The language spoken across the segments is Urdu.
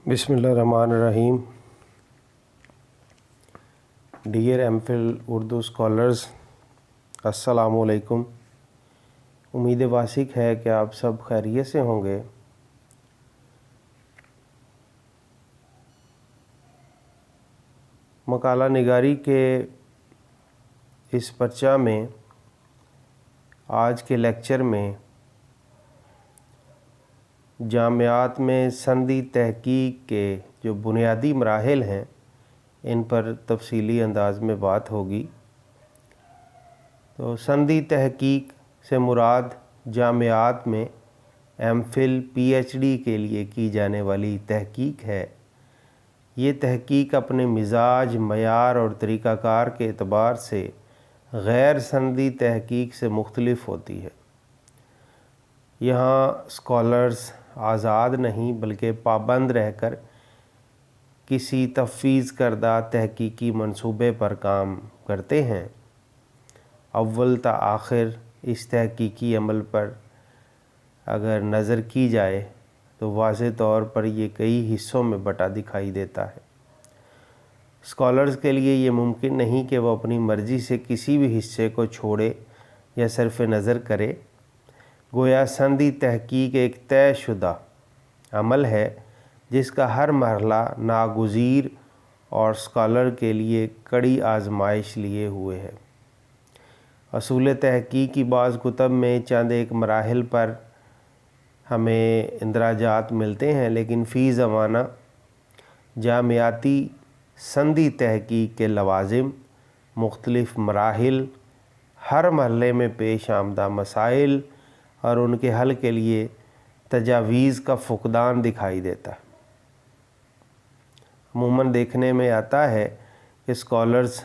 بسم اللہ الرحمن الرحیم. Dear M Phil Urdu scholars, السلام علیکم. امید واسق ہے کہ آپ سب خیریت سے ہوں گے. مقالہ نگاری کے اس پرچہ میں آج کے لیکچر میں جامعات میں سندی تحقیق کے جو بنیادی مراحل ہیں ان پر تفصیلی انداز میں بات ہوگی. تو سندی تحقیق سے مراد جامعات میں M Phil P H D کے لیے کی جانے والی تحقیق ہے. یہ تحقیق اپنے مزاج، معیار اور طریقہ کار کے اعتبار سے غیر سندی تحقیق سے مختلف ہوتی ہے. یہاں اسکالرز آزاد نہیں بلکہ پابند رہ کر کسی تفویض کردہ تحقیقی منصوبے پر کام کرتے ہیں. اول تا آخر اس تحقیقی عمل پر اگر نظر کی جائے تو واضح طور پر یہ کئی حصوں میں بٹا دکھائی دیتا ہے. اسکالرز کے لیے یہ ممکن نہیں کہ وہ اپنی مرضی سے کسی بھی حصے کو چھوڑے یا صرف نظر کرے. گویا سندی تحقیق ایک طے شدہ عمل ہے جس کا ہر مرحلہ ناگزیر اور اسکالر کے لیے کڑی آزمائش لیے ہوئے ہے. اصول تحقیق کی بعض کتب میں چند ایک مراحل پر ہمیں اندراجات ملتے ہیں، لیکن فی زمانہ جامعاتی سندی تحقیق کے لوازم، مختلف مراحل، ہر مرحلے میں پیش آمدہ مسائل اور ان کے حل کے لیے تجاویز کا فقدان دکھائی دیتا ہے. عموماً دیکھنے میں آتا ہے کہ اسکالرز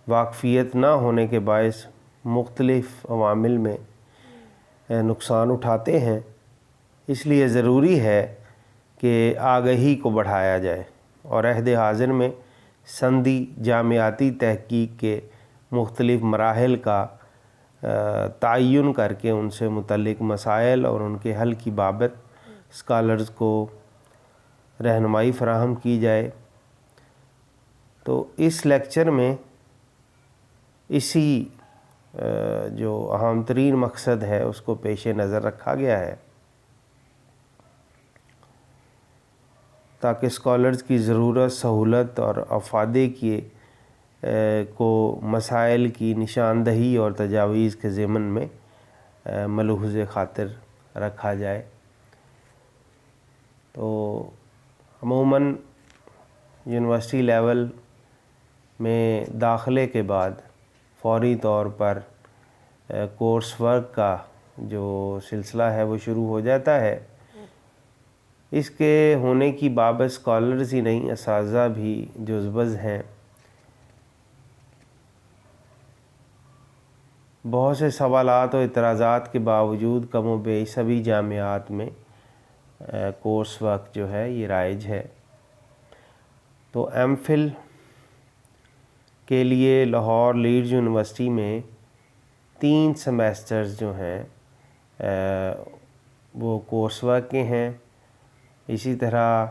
واقفیت نہ ہونے کے باعث مختلف عوامل میں نقصان اٹھاتے ہیں. اس لیے ضروری ہے کہ آگہی کو بڑھایا جائے اور عہد حاضر میں سندی جامعاتی تحقیق کے مختلف مراحل کا تعین کر کے ان سے متعلق مسائل اور ان کے حل کی بابت اسکالرز کو رہنمائی فراہم کی جائے. تو اس لیکچر میں اسی جو اہم ترین مقصد ہے اس کو پیش نظر رکھا گیا ہے تاکہ اسکالرز کی ضرورت، سہولت اور افادے کو مسائل کی نشاندہی اور تجاویز کے ضمن میں ملحوظ خاطر رکھا جائے. تو عموماً یونیورسٹی لیول میں داخلے کے بعد فوری طور پر کورس ورک کا جو سلسلہ ہے وہ شروع ہو جاتا ہے. اس کے ہونے کی بابت اسکالرز ہی نہیں، اساتذہ بھی جزبز ہیں. بہت سے سوالات و اعتراضات کے باوجود کم و بیش سبھی جامعات میں کورس ورک جو ہے یہ رائج ہے. تو ایم فل کے لیے لاہور لیڈز یونیورسٹی میں 3 سیمیسٹرز جو ہیں وہ کورس ورک کے ہیں. اسی طرح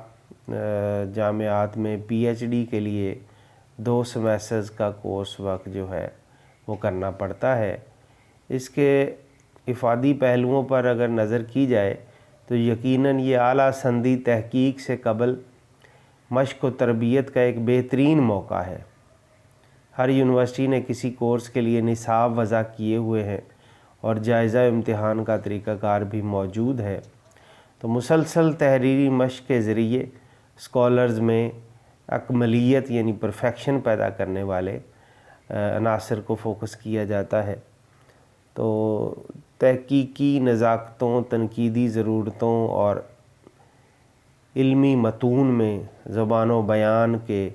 جامعات میں پی ایچ ڈی کے لیے 2 سیمیسٹرز کا کورس ورک جو ہے وہ کرنا پڑتا ہے. اس کے افادی پہلوؤں پر اگر نظر کی جائے تو یقیناً یہ اعلیٰ سندی تحقیق سے قبل مشق و تربیت کا ایک بہترین موقع ہے. ہر یونیورسٹی نے کسی کورس کے لیے نصاب وضع کیے ہوئے ہیں اور جائزہ امتحان کا طریقہ کار بھی موجود ہے. تو مسلسل تحریری مشق کے ذریعے اسکالرز میں اکملیت یعنی پرفیکشن پیدا کرنے والے عناصر کو فوکس کیا جاتا ہے. تو تحقیقی نزاکتوں، تنقیدی ضرورتوں اور علمی متون میں زبان و بیان کے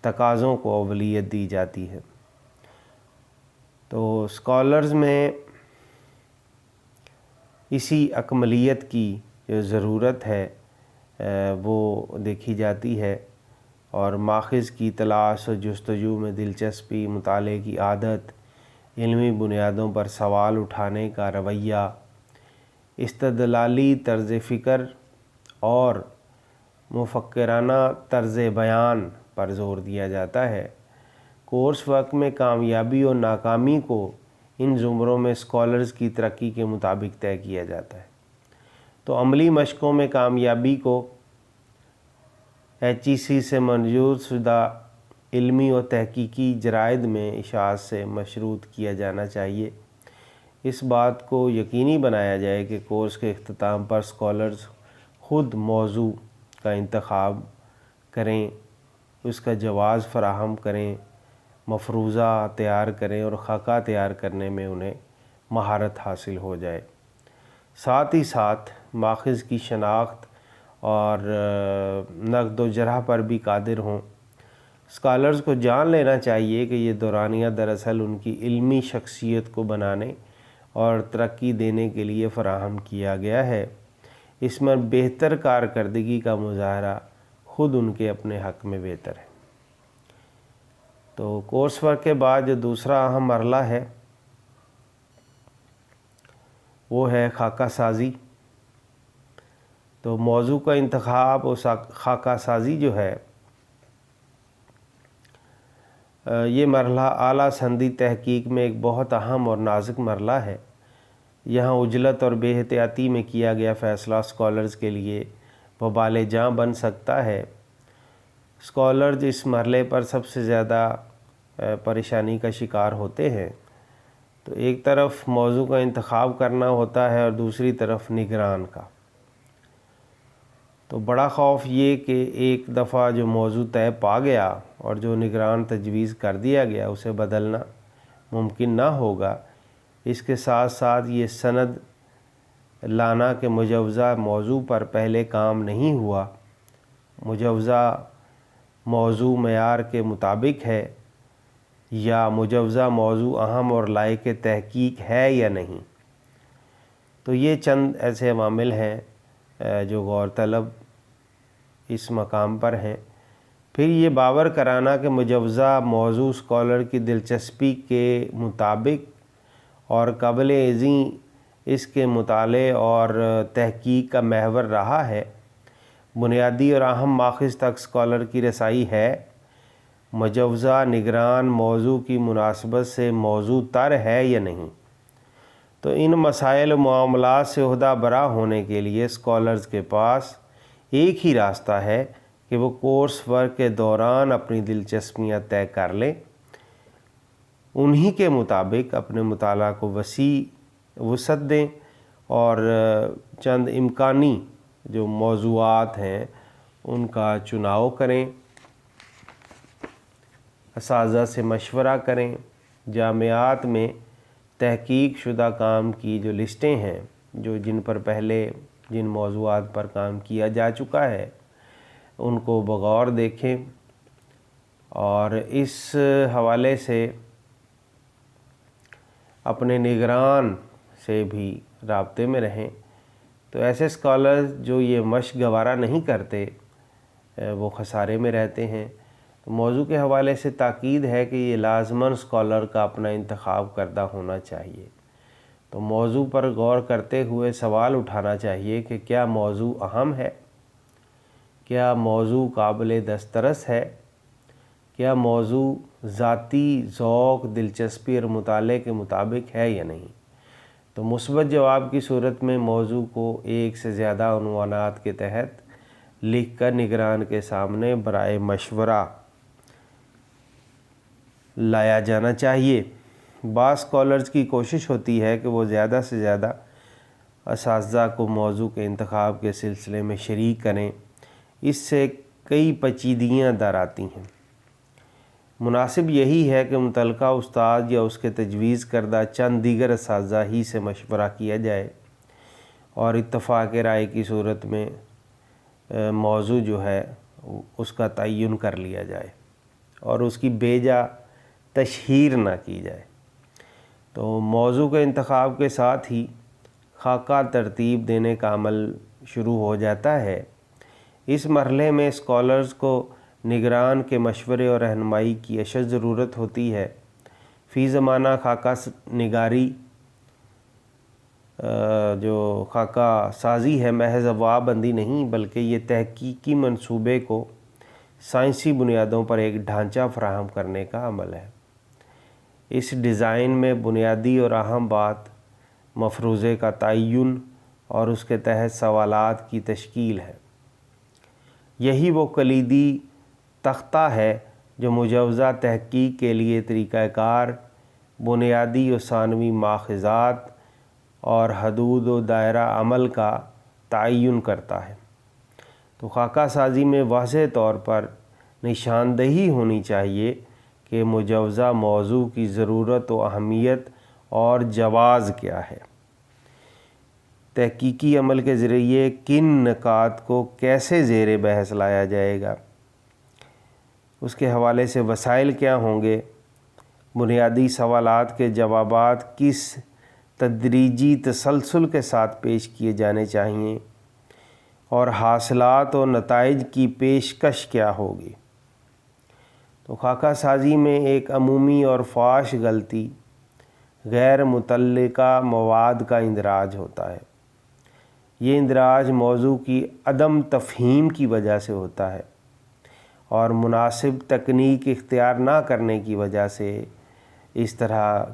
تقاضوں کو اولویت دی جاتی ہے. تو اسکالرز میں اسی اکملیت کی جو ضرورت ہے وہ دیکھی جاتی ہے اور ماخذ کی تلاش و جستجو میں دلچسپی، مطالعے کی عادت، علمی بنیادوں پر سوال اٹھانے کا رویہ، استدلالی طرز فکر اور مفکرانہ طرز بیان پر زور دیا جاتا ہے۔ کورس ورک میں کامیابی اور ناکامی کو ان زمروں میں اسکالرز کی ترقی کے مطابق طے کیا جاتا ہے۔ تو عملی مشقوں میں کامیابی کو HEC سے منظور شدہ علمی و تحقیقی جرائد میں اشاعت سے مشروط کیا جانا چاہیے۔ اس بات کو یقینی بنایا جائے کہ کورس کے اختتام پر اسکالرز خود موضوع کا انتخاب کریں، اس کا جواز فراہم کریں، مفروضہ تیار کریں اور خاکہ تیار کرنے میں انہیں مہارت حاصل ہو جائے۔ ساتھ ہی ساتھ ماخذ کی شناخت اور نقد و جرح پر بھی قادر ہوں۔ اسکالرز کو جان لینا چاہیے کہ یہ دورانیہ دراصل ان کی علمی شخصیت کو بنانے اور ترقی دینے کے لیے فراہم کیا گیا ہے۔ اس میں بہتر کارکردگی کا مظاہرہ خود ان کے اپنے حق میں بہتر ہے۔ تو کورس ورک کے بعد جو دوسرا اہم مرحلہ ہے وہ ہے خاکہ سازی۔ تو موضوع کا انتخاب اور خاکہ سازی جو ہے یہ مرحلہ اعلیٰ سنجی تحقیق میں ایک بہت اہم اور نازک مرحلہ ہے۔ یہاں عجلت اور بے احتیاطی میں کیا گیا فیصلہ اسکالرز کے لیے وبال جاں بن سکتا ہے۔ اسکالرز اس مرحلے پر سب سے زیادہ پریشانی کا شکار ہوتے ہیں۔ تو ایک طرف موضوع کا انتخاب کرنا ہوتا ہے اور دوسری طرف نگران کا۔ تو بڑا خوف یہ کہ ایک دفعہ جو موضوع طے پا گیا اور جو نگران تجویز کر دیا گیا اسے بدلنا ممکن نہ ہوگا۔ اس کے ساتھ ساتھ یہ سند لانا کہ مجوزہ موضوع پر پہلے کام نہیں ہوا، مجوزہ موضوع معیار کے مطابق ہے یا مجوزہ موضوع اہم اور لائق تحقیق ہے یا نہیں۔ تو یہ چند ایسے عوامل ہیں جو غور طلب اس مقام پر ہیں۔ پھر یہ باور کرانا کہ مجوزہ موضوع اسکالر کی دلچسپی کے مطابق اور قابل ذکر اس کے مطالعے اور تحقیق کا محور رہا ہے، بنیادی اور اہم ماخذ تک اسکالر کی رسائی ہے، مجوزہ نگران موضوع کی مناسبت سے موضوع تر ہے یا نہیں۔ تو ان مسائل و معاملات سے عہدہ برا ہونے کے لیے اسکالرز کے پاس ایک ہی راستہ ہے کہ وہ کورس ورک کے دوران اپنی دلچسپیاں طے کر لیں، انہی کے مطابق اپنے مطالعہ کو وسیع وسعت دیں اور چند امکانی جو موضوعات ہیں ان کا چناؤ کریں، اساتذہ سے مشورہ کریں، جامعات میں تحقیق شدہ کام کی جو لسٹیں ہیں جن پر پہلے جن موضوعات پر کام کیا جا چکا ہے ان کو بغور دیکھیں اور اس حوالے سے اپنے نگران سے بھی رابطے میں رہیں۔ تو ایسے اسکالر جو یہ مشق گوارا نہیں کرتے وہ خسارے میں رہتے ہیں۔ تو موضوع کے حوالے سے تاکید ہے کہ یہ لازماً اسکالر کا اپنا انتخاب کردہ ہونا چاہیے۔ تو موضوع پر غور کرتے ہوئے سوال اٹھانا چاہیے کہ کیا موضوع اہم ہے، کیا موضوع قابل دسترس ہے، کیا موضوع ذاتی ذوق، دلچسپی اور مطالعے کے مطابق ہے یا نہیں۔ تو مثبت جواب کی صورت میں موضوع کو ایک سے زیادہ عنوانات کے تحت لکھ کر نگران کے سامنے برائے مشورہ لایا جانا چاہیے۔ بعض اسکالرز کی کوشش ہوتی ہے کہ وہ زیادہ سے زیادہ اساتذہ کو موضوع کے انتخاب کے سلسلے میں شریک کریں۔ اس سے کئی پیچیدگیاں در آتی ہیں۔ مناسب یہی ہے کہ متعلقہ استاد یا اس کے تجویز کردہ چند دیگر اساتذہ ہی سے مشورہ کیا جائے اور اتفاق رائے کی صورت میں موضوع جو ہے اس کا تعین کر لیا جائے اور اس کی بیجا تشہیر نہ کی جائے۔ تو موضوع کے انتخاب کے ساتھ ہی خاکہ ترتیب دینے کا عمل شروع ہو جاتا ہے۔ اس مرحلے میں اسکالرز کو نگران کے مشورے اور رہنمائی کی اشد ضرورت ہوتی ہے۔ فی زمانہ خاکہ نگاری جو خاکہ سازی ہے محض افواہ بندی نہیں، بلکہ یہ تحقیقی منصوبے کو سائنسی بنیادوں پر ایک ڈھانچہ فراہم کرنے کا عمل ہے۔ اس ڈیزائن میں بنیادی اور اہم بات مفروضے کا تعین اور اس کے تحت سوالات کی تشکیل ہے۔ یہی وہ کلیدی تختہ ہے جو مجوزہ تحقیق کے لیے طریقہ کار، بنیادی و ثانوی ماخذات اور حدود و دائرہ عمل کا تعین کرتا ہے۔ تو خاکہ سازی میں واضح طور پر نشاندہی ہونی چاہیے کہ مجوزہ موضوع کی ضرورت و اہمیت اور جواز کیا ہے، تحقیقی عمل کے ذریعے کن نکات کو کیسے زیر بحث لایا جائے گا، اس کے حوالے سے وسائل کیا ہوں گے، بنیادی سوالات کے جوابات کس تدریجی تسلسل کے ساتھ پیش کیے جانے چاہئیں، اور حاصلات و نتائج کی پیشکش کیا ہوگی۔ تو خاکہ سازی میں ایک عمومی اور فاش غلطی غیر متعلقہ مواد کا اندراج ہوتا ہے۔ یہ اندراج موضوع کی عدم تفہیم کی وجہ سے ہوتا ہے اور مناسب تکنیک اختیار نہ کرنے کی وجہ سے اس طرح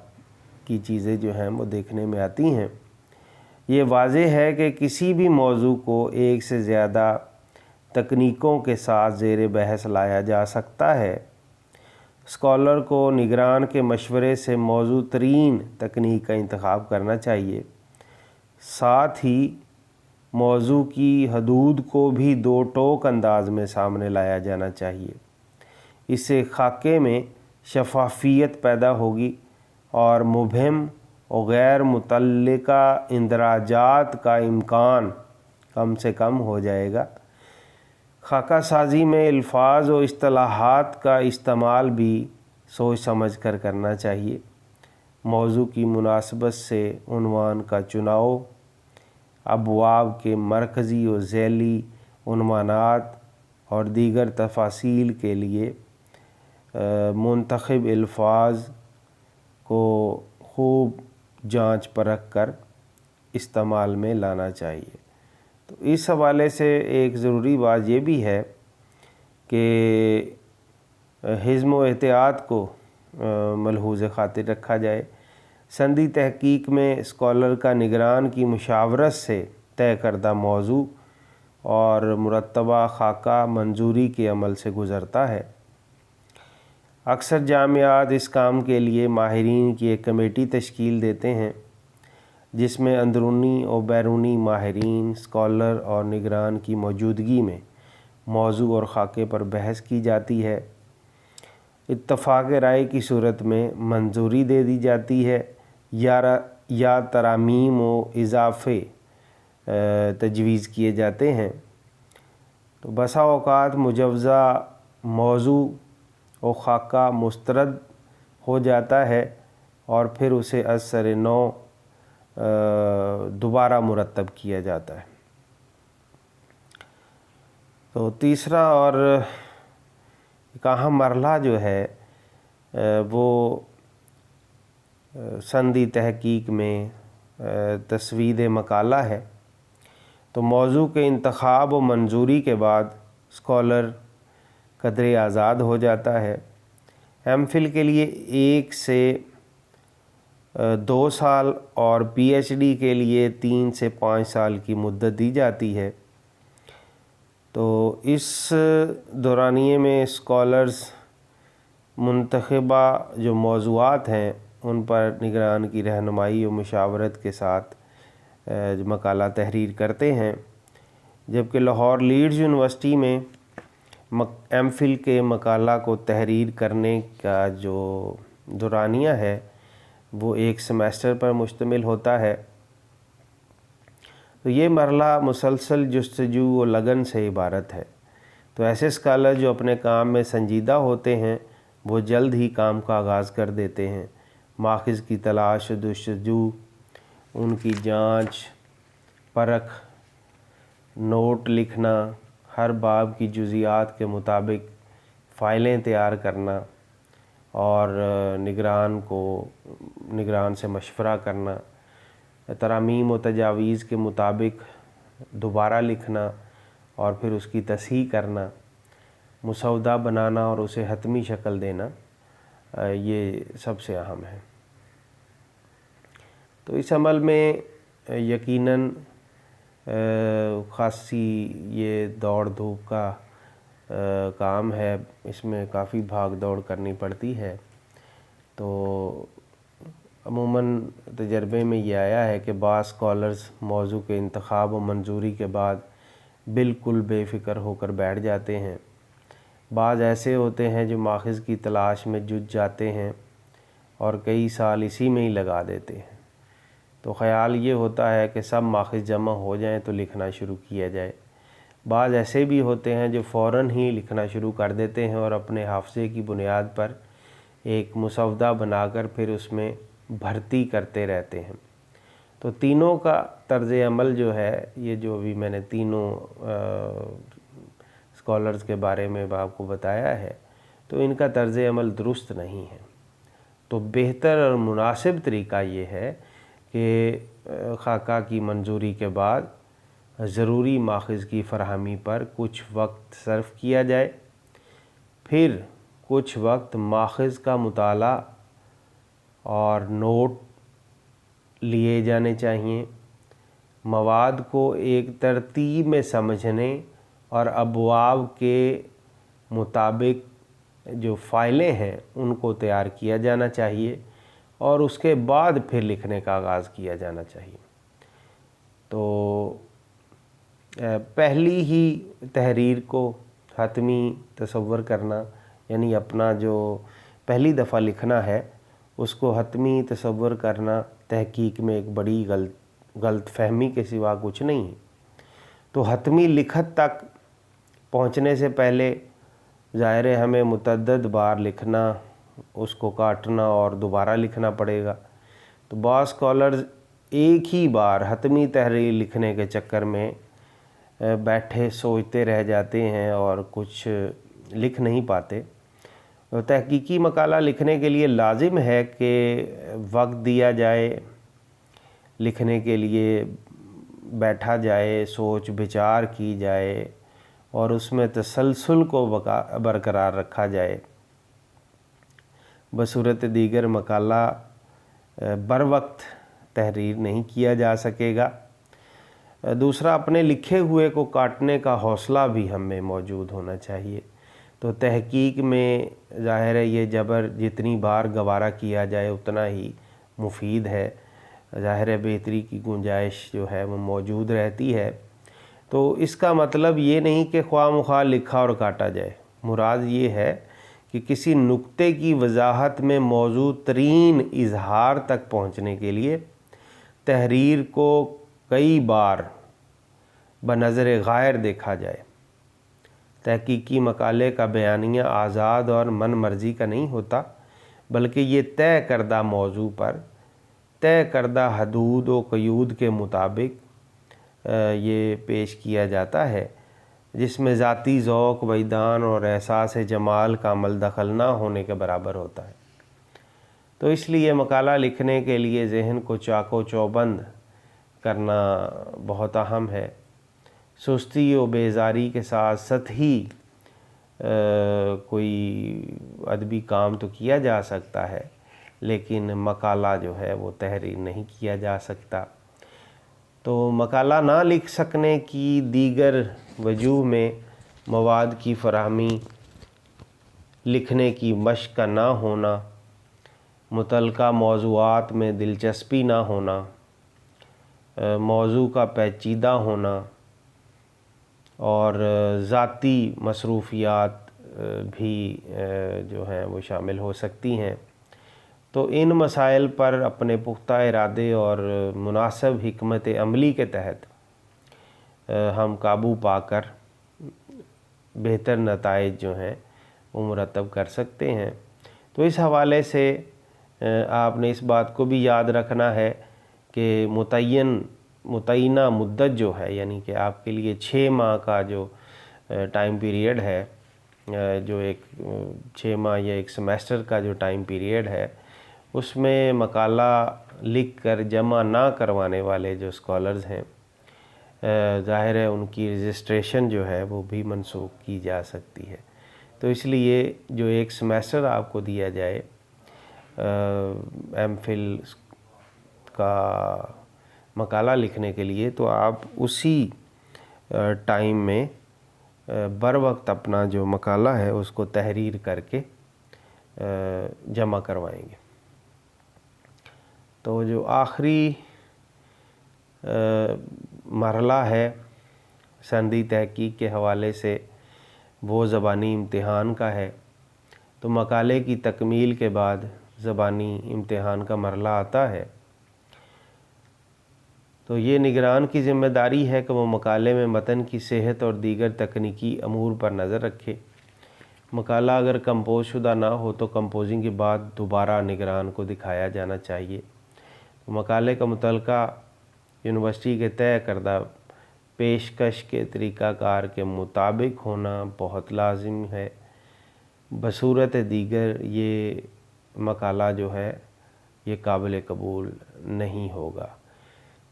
کی چیزیں جو ہیں وہ دیکھنے میں آتی ہیں۔ یہ واضح ہے کہ کسی بھی موضوع کو ایک سے زیادہ تکنیکوں کے ساتھ زیر بحث لایا جا سکتا ہے۔ اسکالر کو نگران کے مشورے سے موزوں ترین تکنیک کا انتخاب کرنا چاہیے، ساتھ ہی موضوع کی حدود کو بھی دو ٹوک انداز میں سامنے لایا جانا چاہیے۔ اس سے خاکے میں شفافیت پیدا ہوگی اور مبہم و غیر متعلقہ اندراجات کا امکان کم سے کم ہو جائے گا۔ خاکہ سازی میں الفاظ و اصطلاحات کا استعمال بھی سوچ سمجھ کر کرنا چاہیے۔ موضوع کی مناسبت سے عنوان کا چناؤ، ابواب کے مرکزی و ذیلی عنوانات اور دیگر تفاصیل کے لیے منتخب الفاظ کو خوب جانچ پرکھ کر استعمال میں لانا چاہیے۔ تو اس حوالے سے ایک ضروری بات یہ بھی ہے کہ حزم و احتیاط کو ملحوظ خاطر رکھا جائے۔ سندی تحقیق میں اسکالر کا نگران کی مشاورت سے طے کردہ موضوع اور مرتبہ خاکہ منظوری کے عمل سے گزرتا ہے۔ اکثر جامعات اس کام کے لیے ماہرین کی ایک کمیٹی تشکیل دیتے ہیں جس میں اندرونی و بیرونی ماہرین، اسکالر اور نگران کی موجودگی میں موضوع اور خاکے پر بحث کی جاتی ہے۔ اتفاق رائے کی صورت میں منظوری دے دی جاتی ہے یا ترامیم و اضافے تجویز کیے جاتے ہیں۔ تو بسا اوقات مجوزہ موضوع و خاکہ مسترد ہو جاتا ہے اور پھر اسے از سر نو دوبارہ مرتب کیا جاتا ہے۔ تو تیسرا اور ایک اہم مرحلہ جو ہے وہ سندی تحقیق میں تسوید مقالہ ہے۔ تو موضوع کے انتخاب و منظوری کے بعد اسکالر قدرے آزاد ہو جاتا ہے۔ ایم فل کے لیے 1 سے 2 سال اور پی ایچ ڈی کے لیے 3 سے 5 سال کی مدت دی جاتی ہے۔ تو اس دورانیے میں اسکالرز منتخبہ جو موضوعات ہیں ان پر نگران کی رہنمائی و مشاورت کے ساتھ مقالہ تحریر کرتے ہیں، جبکہ لاہور لیڈز یونیورسٹی میں ایم فل کے مقالہ کو تحریر کرنے کا جو دورانیہ ہے وہ 1 سیمیسٹر پر مشتمل ہوتا ہے۔ تو یہ مرحلہ مسلسل جستجو و لگن سے عبارت ہے۔ تو ایسے اسکالر جو اپنے کام میں سنجیدہ ہوتے ہیں وہ جلد ہی کام کا آغاز کر دیتے ہیں۔ ماخذ کی تلاش و جستجو، ان کی جانچ پرکھ، نوٹ لکھنا، ہر باب کی جزیات کے مطابق فائلیں تیار کرنا اور نگران سے مشورہ کرنا، ترامیم و تجاویز کے مطابق دوبارہ لکھنا اور پھر اس کی تصحیح کرنا، مسودہ بنانا اور اسے حتمی شکل دینا، یہ سب سے اہم ہے۔ تو اس عمل میں یقیناً خاصی یہ دوڑ دھوپ کا کام ہے، اس میں کافی بھاگ دوڑ کرنی پڑتی ہے۔ تو عموماً تجربے میں یہ آیا ہے کہ بعض اسکالرز موضوع کے انتخاب و منظوری کے بعد بالکل بے فکر ہو کر بیٹھ جاتے ہیں۔ بعض ایسے ہوتے ہیں جو ماخذ کی تلاش میں جٹ جاتے ہیں اور کئی سال اسی میں ہی لگا دیتے ہیں۔ تو خیال یہ ہوتا ہے کہ سب ماخذ جمع ہو جائیں تو لکھنا شروع کیا جائے۔ بعض ایسے بھی ہوتے ہیں جو فوراً ہی لکھنا شروع کر دیتے ہیں اور اپنے حافظے کی بنیاد پر ایک مسودہ بنا کر پھر اس میں بھرتی کرتے رہتے ہیں۔ تو تینوں کا طرز عمل جو ہے، یہ جو بھی میں نے تینوں اسکالرز کے بارے میں آپ کو بتایا ہے، تو ان کا طرز عمل درست نہیں ہے۔ تو بہتر اور مناسب طریقہ یہ ہے کہ خاکہ کی منظوری کے بعد ضروری ماخذ کی فراہمی پر کچھ وقت صرف کیا جائے، پھر کچھ وقت ماخذ کا مطالعہ اور نوٹ لیے جانے چاہیے، مواد کو ایک ترتیب میں سمجھنے اور ابواب کے مطابق جو فائلیں ہیں ان کو تیار کیا جانا چاہیے اور اس کے بعد پھر لکھنے کا آغاز کیا جانا چاہیے۔ تو پہلی ہی تحریر کو حتمی تصور کرنا، یعنی اپنا جو پہلی دفعہ لکھنا ہے اس کو حتمی تصور کرنا تحقیق میں ایک بڑی غلط فہمی کے سوا کچھ نہیں ہے۔ تو حتمی لکھت تک پہنچنے سے پہلے ظاہر ہے ہمیں متعدد بار لکھنا، اس کو کاٹنا اور دوبارہ لکھنا پڑے گا۔ تو بعض اسکالرز ایک ہی بار حتمی تحریر لکھنے کے چکر میں بیٹھے سوچتے رہ جاتے ہیں اور کچھ لکھ نہیں پاتے۔ تحقیقی مقالہ لکھنے کے لیے لازم ہے کہ وقت دیا جائے، لکھنے کے لیے بیٹھا جائے، سوچ بچار کی جائے اور اس میں تسلسل کو برقرار رکھا جائے۔ بصورت دیگر مقالہ بروقت تحریر نہیں کیا جا سکے گا۔ دوسرا، اپنے لکھے ہوئے کو کاٹنے کا حوصلہ بھی ہم میں موجود ہونا چاہیے۔ تو تحقیق میں ظاہر ہے یہ جبر جتنی بار گوارا کیا جائے اتنا ہی مفید ہے، ظاہر ہے بہتری کی گنجائش جو ہے وہ موجود رہتی ہے۔ تو اس کا مطلب یہ نہیں کہ خواہ مخواہ لکھا اور کاٹا جائے، مراد یہ ہے کہ کسی نقطے کی وضاحت میں موزوں ترین اظہار تک پہنچنے کے لیے تحریر کو کئی بار بنظر غائر دیکھا جائے۔ تحقیقی مقالے کا بیانیہ آزاد اور من مرضی کا نہیں ہوتا، بلکہ یہ طے کردہ موضوع پر طے کردہ حدود و قیود کے مطابق یہ پیش کیا جاتا ہے، جس میں ذاتی ذوق، وجدان اور احساس جمال کا عمل دخل نہ ہونے کے برابر ہوتا ہے۔ تو اس لیے مقالہ لکھنے کے لیے ذہن کو چاق و چوبند کرنا بہت اہم ہے۔ سستی و بیزاری کے ساتھ سطحی کوئی ادبی کام تو کیا جا سکتا ہے، لیکن مقالہ جو ہے وہ تحریر نہیں کیا جا سکتا۔ تو مقالہ نہ لکھ سکنے کی دیگر وجوہ میں مواد کی فراہمی، لکھنے کی مشق کا نہ ہونا، متعلقہ موضوعات میں دلچسپی نہ ہونا، موضوع کا پیچیدہ ہونا اور ذاتی مصروفیات بھی جو ہیں وہ شامل ہو سکتی ہیں۔ تو ان مسائل پر اپنے پختہ ارادے اور مناسب حکمت عملی کے تحت ہم قابو پا کر بہتر نتائج جو ہیں وہ مرتب کر سکتے ہیں۔ تو اس حوالے سے آپ نے اس بات کو بھی یاد رکھنا ہے کہ متعینہ مدت جو ہے، یعنی کہ آپ کے لیے 6 ماہ کا جو ٹائم پیریڈ ہے، جو ایک 6 ماہ یا ایک سیمیسٹر کا جو ٹائم پیریڈ ہے، اس میں مقالہ لکھ کر جمع نہ کروانے والے جو اسکالرز ہیں، ظاہر ہے ان کی رجسٹریشن جو ہے وہ بھی منسوخ کی جا سکتی ہے۔ تو اس لیے جو ایک سیمیسٹر آپ کو دیا جائے ایم فل کا مقالہ لکھنے کے لیے، تو آپ اسی ٹائم میں بر وقت اپنا جو مقالہ ہے اس کو تحریر کر کے جمع کروائیں گے۔ تو جو آخری مرحلہ ہے سندی تحقیق کے حوالے سے وہ زبانی امتحان کا ہے۔ تو مقالے کی تکمیل کے بعد زبانی امتحان کا مرحلہ آتا ہے۔ تو یہ نگران کی ذمہ داری ہے کہ وہ مقالے میں متن کی صحت اور دیگر تکنیکی امور پر نظر رکھے۔ مقالہ اگر کمپوز شدہ نہ ہو تو کمپوزنگ کے بعد دوبارہ نگران کو دکھایا جانا چاہیے۔ مقالے کا متعلقہ یونیورسٹی کے طے کردہ پیشکش کے طریقہ کار کے مطابق ہونا بہت لازم ہے۔ بصورت دیگر یہ مقالہ جو ہے یہ قابل قبول نہیں ہوگا۔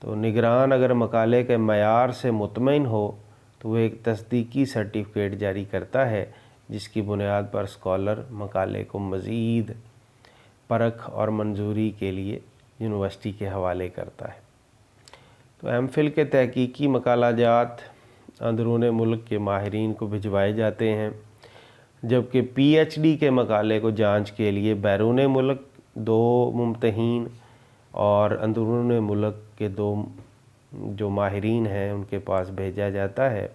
تو نگران اگر مقالے کے معیار سے مطمئن ہو تو وہ ایک تصدیقی سرٹیفکیٹ جاری کرتا ہے، جس کی بنیاد پر اسکالر مقالے کو مزید پرکھ اور منظوری کے لیے یونیورسٹی کے حوالے کرتا ہے۔ تو ایم فل کے تحقیقی مقالہ جات اندرون ملک کے ماہرین کو بھجوائے جاتے ہیں، جبکہ پی ایچ ڈی کے مقالے کو جانچ کے لیے بیرون ملک 2 ممتحین اور اندرون ملک کے 2 جو ماہرین ہیں ان کے پاس بھیجا جاتا ہے۔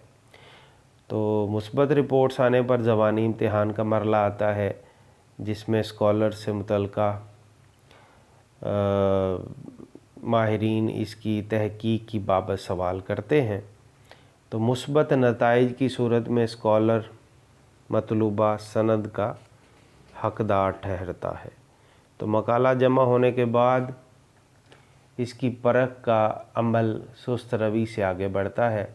تو مثبت رپورٹس آنے پر زبانی امتحان کا مرحلہ آتا ہے، جس میں اسکالر سے متعلقہ ماہرین اس کی تحقیق کی بابت سوال کرتے ہیں۔ تو مثبت نتائج کی صورت میں اسکالر مطلوبہ سند کا حقدار ٹھہرتا ہے۔ تو مقالہ جمع ہونے کے بعد اس کی پرکھ کا عمل سست روی سے آگے بڑھتا ہے۔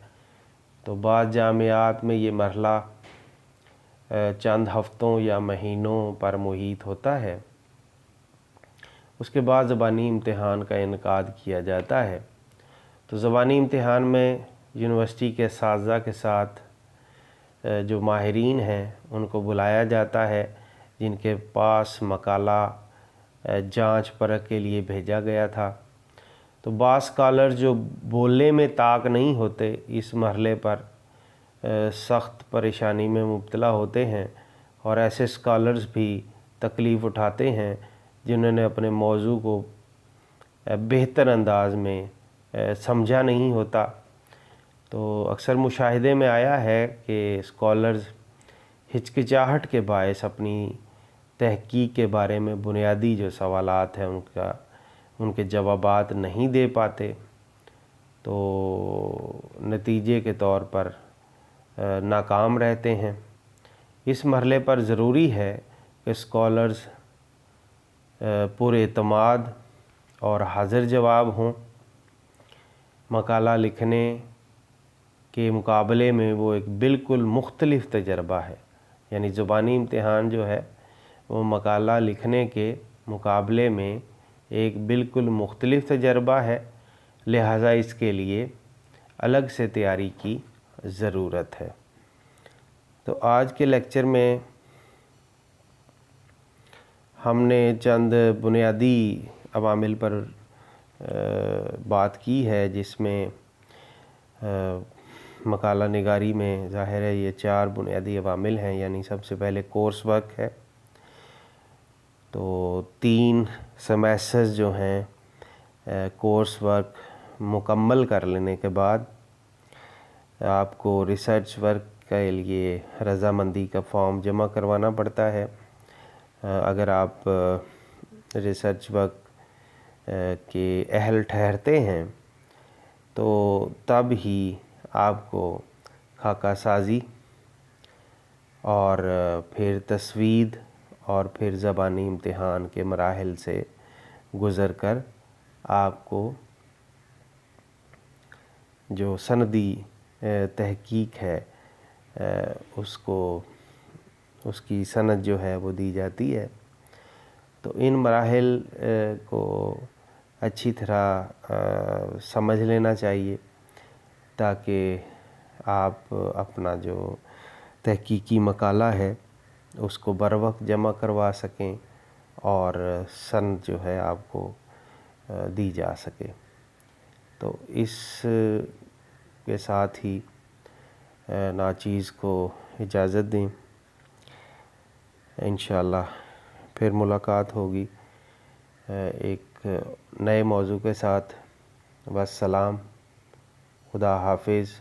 تو بعض جامعات میں یہ مرحلہ چند ہفتوں یا مہینوں پر محیط ہوتا ہے۔ اس کے بعد زبانی امتحان کا انعقاد کیا جاتا ہے۔ تو زبانی امتحان میں یونیورسٹی کے اساتذہ کے ساتھ جو ماہرین ہیں ان کو بلایا جاتا ہے، جن کے پاس مقالہ جانچ پرکھ کے لیے بھیجا گیا تھا۔ تو بعض اسکالر جو بولنے میں طاق نہیں ہوتے اس مرحلے پر سخت پریشانی میں مبتلا ہوتے ہیں، اور ایسے اسکالرز بھی تکلیف اٹھاتے ہیں جنہوں نے اپنے موضوع کو بہتر انداز میں سمجھا نہیں ہوتا۔ تو اکثر مشاہدے میں آیا ہے کہ اسکالرز ہچکچاہٹ کے باعث اپنی تحقیق کے بارے میں بنیادی جو سوالات ہیں ان کے جوابات نہیں دے پاتے، تو نتیجے کے طور پر ناکام رہتے ہیں۔ اس مرحلے پر ضروری ہے کہ اسکالرز پر اعتماد اور حاضر جواب ہوں۔ مقالہ لکھنے کے مقابلے میں وہ ایک بالکل مختلف تجربہ ہے، یعنی زبانی امتحان جو ہے وہ مقالہ لکھنے کے مقابلے میں ایک بالکل مختلف تجربہ ہے، لہٰذا اس کے لیے الگ سے تیاری کی ضرورت ہے۔ تو آج کے لیکچر میں ہم نے چند بنیادی عوامل پر بات کی ہے، جس میں مقالہ نگاری میں ظاہر ہے یہ 4 بنیادی عوامل ہیں، یعنی سب سے پہلے کورس ورک ہے۔ تو 3 سیمیسٹرز جو ہیں کورس ورک مکمل کر لینے کے بعد آپ کو ریسرچ ورک کے لیے رضامندی کا فارم جمع کروانا پڑتا ہے۔ اگر آپ ریسرچ ورک کے اہل ٹھہرتے ہیں تو تب ہی آپ کو خاکہ سازی اور پھر تسوید اور پھر زبانی امتحان کے مراحل سے گزر کر آپ کو جو سندی تحقیق ہے اس کی سند جو ہے وہ دی جاتی ہے۔ تو ان مراحل کو اچھی طرح سمجھ لینا چاہیے تاکہ آپ اپنا جو تحقیقی مقالہ ہے اس کو بروقت جمع کروا سکیں اور سند جو ہے آپ کو دی جا سکے۔ تو اس کے ساتھ ہی ناچیز کو اجازت دیں، انشاءاللہ پھر ملاقات ہوگی ایک نئے موضوع کے ساتھ۔ والسلام، خدا حافظ۔